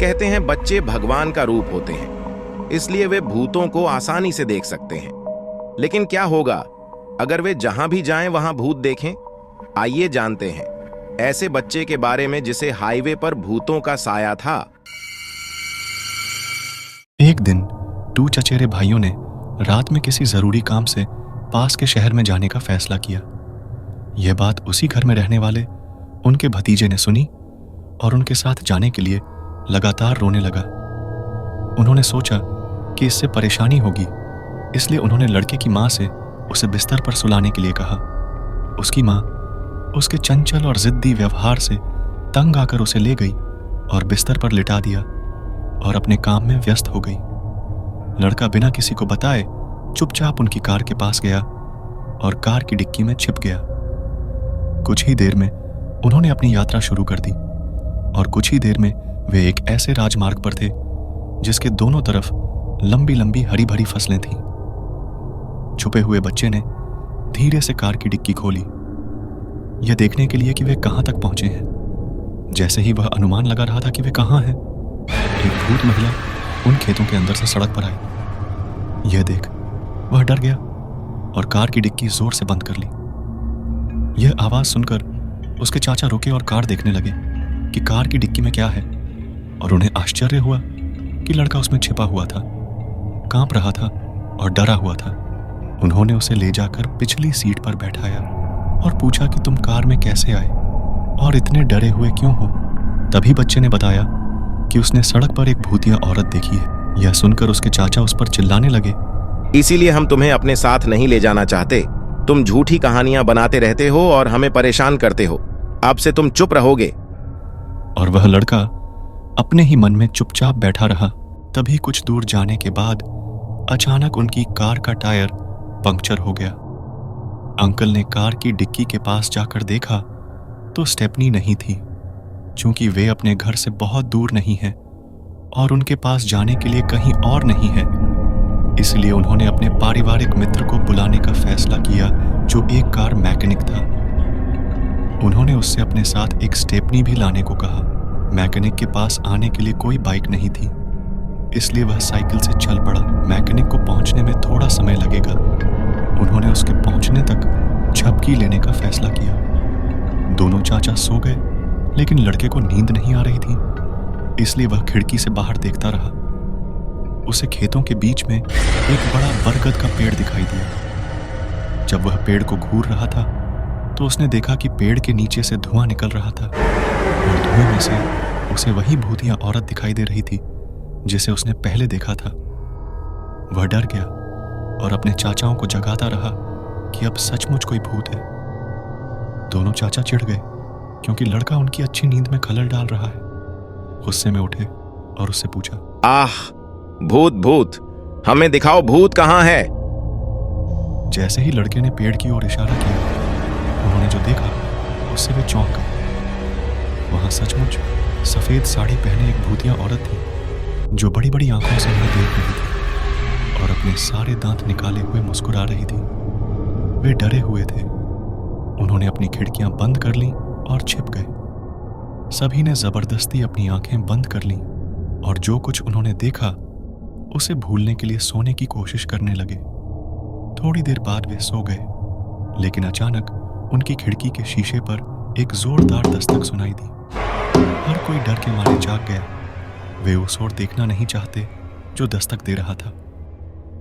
कहते हैं बच्चे भगवान का रूप होते हैं, इसलिए वे भूतों को आसानी से देख सकते हैं। लेकिन क्या होगा अगर वे जहां भी जाएं वहां भूत देखें? आइए जानते हैं ऐसे बच्चे के बारे में जिसे हाईवे पर भूतों का साया था। एक दिन 2 चचेरे भाइयों ने रात में किसी जरूरी काम से पास के शहर में जाने का फैसला किया। यह बात उसी घर में रहने वाले उनके भतीजे ने सुनी और उनके साथ जाने के लिए लगातार रोने लगा। उन्होंने सोचा कि इससे परेशानी होगी, इसलिए उन्होंने लड़के की माँ से उसे बिस्तर पर सुलाने के लिए कहा। उसकी माँ उसके चंचल और जिद्दी व्यवहार से तंग आकर उसे ले गई और बिस्तर पर लिटा दिया और अपने काम में व्यस्त हो गई। लड़का बिना किसी को बताए चुपचाप उनकी कार के पास गया और कार की डिक्की में छिप गया। कुछ ही देर में उन्होंने अपनी यात्रा शुरू कर दी और कुछ ही देर में वे एक ऐसे राजमार्ग पर थे जिसके दोनों तरफ लंबी लंबी हरी भरी फसलें थीं। छुपे हुए बच्चे ने धीरे से कार की डिक्की खोली, यह देखने के लिए कि वे कहां तक पहुंचे हैं। जैसे ही वह अनुमान लगा रहा था कि वे कहां हैं, एक भूत महिला उन खेतों के अंदर से सड़क पर आई। यह देख वह डर गया और कार की डिक्की जोर से बंद कर ली। यह आवाज सुनकर उसके चाचा रुके और कार देखने लगे कि कार की डिक्की में क्या है, और उन्हें आश्चर्य हुआ कि लड़का उसमें छिपा हुआ था, कांप रहा था और डरा हुआ था। उन्होंने उसे ले जाकर पिछली सीट पर बैठाया और पूछा कि तुम कार में कैसे आए और इतने डरे हुए क्यों हो। तभी बच्चे ने बताया कि उसने सड़क पर एक भूतिया औरत देखी है। यह सुनकर उसके चाचा उस पर चिल्लाने लगे, इसीलिए हम तुम्हें अपने साथ नहीं ले जाना चाहते। तुम झूठी कहानियां बनाते रहते हो और हमें परेशान करते हो। अब से तुम चुप रहोगे। और वह लड़का अपने ही मन में चुपचाप बैठा रहा। तभी कुछ दूर जाने के बाद अचानक उनकी कार का टायर पंक्चर हो गया। अंकल ने कार की डिक्की के पास जाकर देखा तो स्टेपनी नहीं थी। चूंकि वे अपने घर से बहुत दूर नहीं हैं और उनके पास जाने के लिए कहीं और नहीं है, इसलिए उन्होंने अपने पारिवारिक मित्र को बुलाने का फैसला किया जो एक कार मैकेनिक था। उन्होंने उससे अपने साथ एक स्टेपनी भी लाने को कहा। मैकेनिक के पास आने के लिए कोई बाइक नहीं थी, इसलिए वह साइकिल से चल पड़ा। मैकेनिक को पहुंचने में थोड़ा समय लगेगा। उन्होंने उसके पहुंचने तक झपकी लेने का फैसला किया। दोनों चाचा सो गए, लेकिन लड़के को नींद नहीं आ रही थी, इसलिए वह खिड़की से बाहर देखता रहा। उसे खेतों के बीच में एक बड़ा बरगद का पेड़ दिखाई दिया। जब वह पेड़ को घूर रहा था तो उसने देखा कि पेड़ के नीचे से धुआं निकल रहा था और धुएं में से उसे वही भूतिया औरत दिखाई दे रही थी जिसे उसने पहले देखा था। वह डर गया और अपने चाचाओं को जगाता रहा कि अब सचमुच कोई भूत है। दोनों चाचा चिढ़ गए क्योंकि लड़का उनकी अच्छी नींद में खलल डाल रहा है। गुस्से में उठे और उससे पूछा, आह, भूत भूत, हमें दिखाओ भूत कहां है। जैसे ही लड़के ने पेड़ की ओर इशारा किया, उन्होंने जो देखा उससे वे चौंक गए। वहां सचमुच सफेद साड़ी पहने एक भूतिया औरत थी जो बड़ी बड़ी आंखों से उन्हें देख रही थी और अपने सारे दांत निकाले हुए मुस्कुरा रही थी। वे डरे हुए थे। उन्होंने अपनी खिड़कियां बंद कर लीं और छिप गए। सभी ने जबरदस्ती अपनी आंखें बंद कर लीं और जो कुछ उन्होंने देखा उसे भूलने के लिए सोने की कोशिश करने लगे। थोड़ी देर बाद वे सो गए, लेकिन अचानक उनकी खिड़की के शीशे पर एक जोरदार दस्तक सुनाई दी। हर कोई डर के मारे जाग गया। वे उस ओर देखना नहीं चाहते जो दस्तक दे रहा था।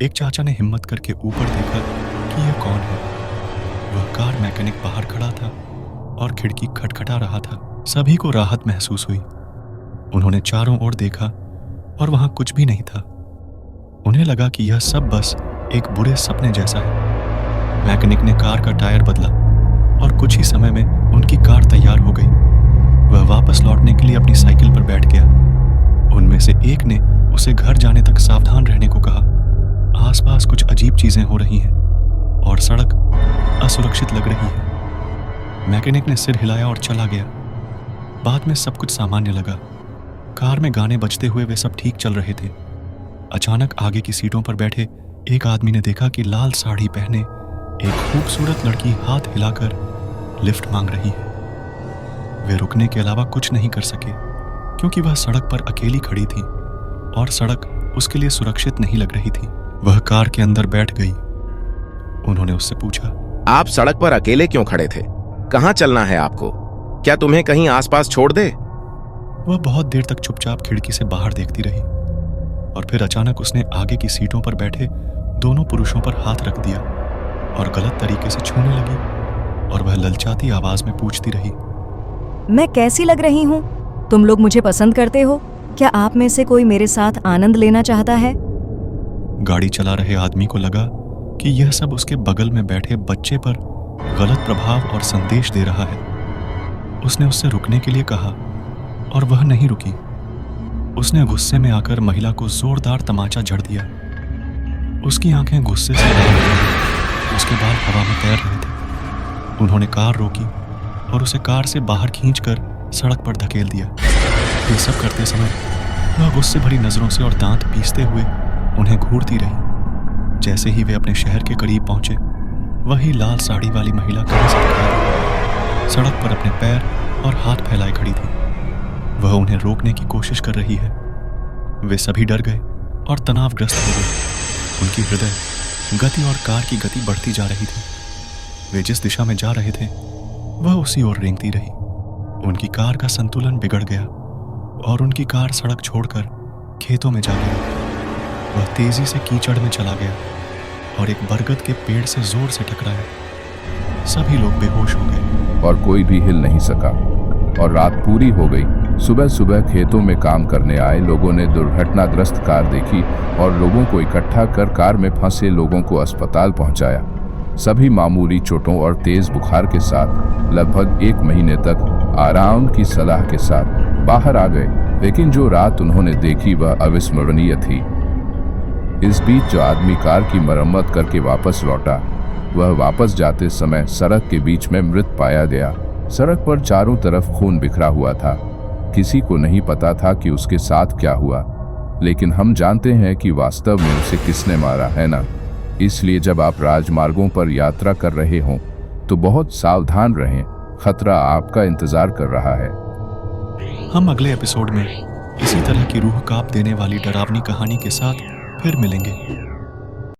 एक चाचा ने हिम्मत करके ऊपर देखा कि यह कौन है। वह कार मैकेनिक बाहर खड़ा था और खिड़की खटखटा रहा था। सभी को राहत महसूस हुई। उन्होंने चारों ओर देखा और वहां कुछ भी नहीं था। उन्हें लगा कि यह सब बस एक बुरे सपने जैसा है। मैकेनिक ने कार का टायर बदला और कुछ ही समय में उनकी कार तैयार हो गई। वह वापस लौटने के लिए अपनी साइकिल पर बैठ गया। उनमें से एक ने उसे घर जाने तक सावधान रहने को कहा। आसपास कुछ अजीब चीजें हो रही हैं और सड़क असुरक्षित लग रही है। मैकेनिक ने सिर हिलाया और चला गया। बाद में सब कुछ सामान्य लगा। कार में गाने बजते हुए वे सब ठीक चल रहे थे। अचानक आगे की सीटों पर बैठे एक आदमी ने देखा कि लाल साड़ी पहने एक खूबसूरत लड़की हाथ हिलाकर लिफ्ट मांग रही है। वे रुकने के अलावा कुछ नहीं कर सके। क्योंकि वह सड़क पर अकेली खड़ी थी और सड़क उसके लिए सुरक्षित नहीं लग रही थी। वह कार के अंदर बैठ गई। उन्होंने उससे पूछा, आप सड़क पर अकेले क्यों खड़े थे? कहाँ चलना है आपको? क्या तुम्हें कहीं आसपास छोड़ दे? वह बहुत देर तक चुपचाप खिड़की से बाहर देखती रही और फिर अचानक उसने आगे की सीटों पर बैठे दोनों पुरुषों पर हाथ रख दिया और गलत तरीके से छूने लगी और वह ललचाती आवाज में पूछती रही, मैं कैसी लग रही हूँ? तुम लोग मुझे पसंद करते हो? क्या आप में से कोई मेरे साथ आनंद लेना चाहता है? गाड़ी चला रहे आदमी को लगा कि यह सब उसके बगल में बैठे बच्चे पर गलत प्रभाव और संदेश दे रहा है। उसने उससे रुकने के लिए कहा और वह नहीं रुकी। उसने गुस्से में आकर महिला को जोरदार तमाचा जड़ दिया। उसकी आंखें गुस्से से लाल हो गईं। उसके बाल हवा में तैर रहे थे। उन्होंने कार रोकी और उसे कार से बाहर खींचकर सड़क पर धकेल दिया। ये सब करते समय वह गुस्से भरी नजरों से और दांत पीसते हुए उन्हें घूरती रही। जैसे ही वे अपने शहर के करीब पहुंचे, वही लाल साड़ी वाली महिला कहीं से दिखाई, सड़क पर अपने पैर और हाथ फैलाए खड़ी थी। वह उन्हें रोकने की कोशिश कर रही है। वे सभी डर गए और तनावग्रस्त हो गए। उनकी हृदय गति और कार की गति बढ़ती जा रही थी। वे जिस दिशा में जा रहे थे वह उसी ओर रेंगती रही। उनकी कार का संतुलन बिगड़ गया और उनकी कार सड़क छोड़कर खेतों में जा गिरी। वह तेजी से कीचड़ में चला गया और एक बरगद के पेड़ से जोर से टकराया। सभी लोग बेहोश हो गए और कोई भी हिल नहीं सका और रात पूरी हो गई। सुबह सुबह खेतों में काम करने आए लोगों ने दुर्घटनाग्रस्त कार देखी और लोगों को इकट्ठा कर कार में फंसे लोगों को अस्पताल पहुंचाया। सभी मामूली चोटों और तेज बुखार के साथ लगभग 1 महीने तक आराम की सलाह के साथ बाहर आ गए। लेकिन जो रात उन्होंने देखी वह अविस्मरणीय थी। इस बीच जो आदमी कार की मरम्मत करके वापस लौटा, वह वापस जाते समय सड़क के बीच में मृत पाया गया। सड़क पर चारों तरफ खून बिखरा हुआ था। किसी को नहीं पता था कि उसके साथ क्या हुआ, लेकिन हम जानते हैं कि वास्तव में उसे किसने मारा, है ना? इसलिए जब आप राजमार्गों पर यात्रा कर रहे हों तो बहुत सावधान रहें। खतरा आपका इंतजार कर रहा है। हम अगले एपिसोड में इसी तरह की रूह कांप देने वाली डरावनी कहानी के साथ फिर मिलेंगे।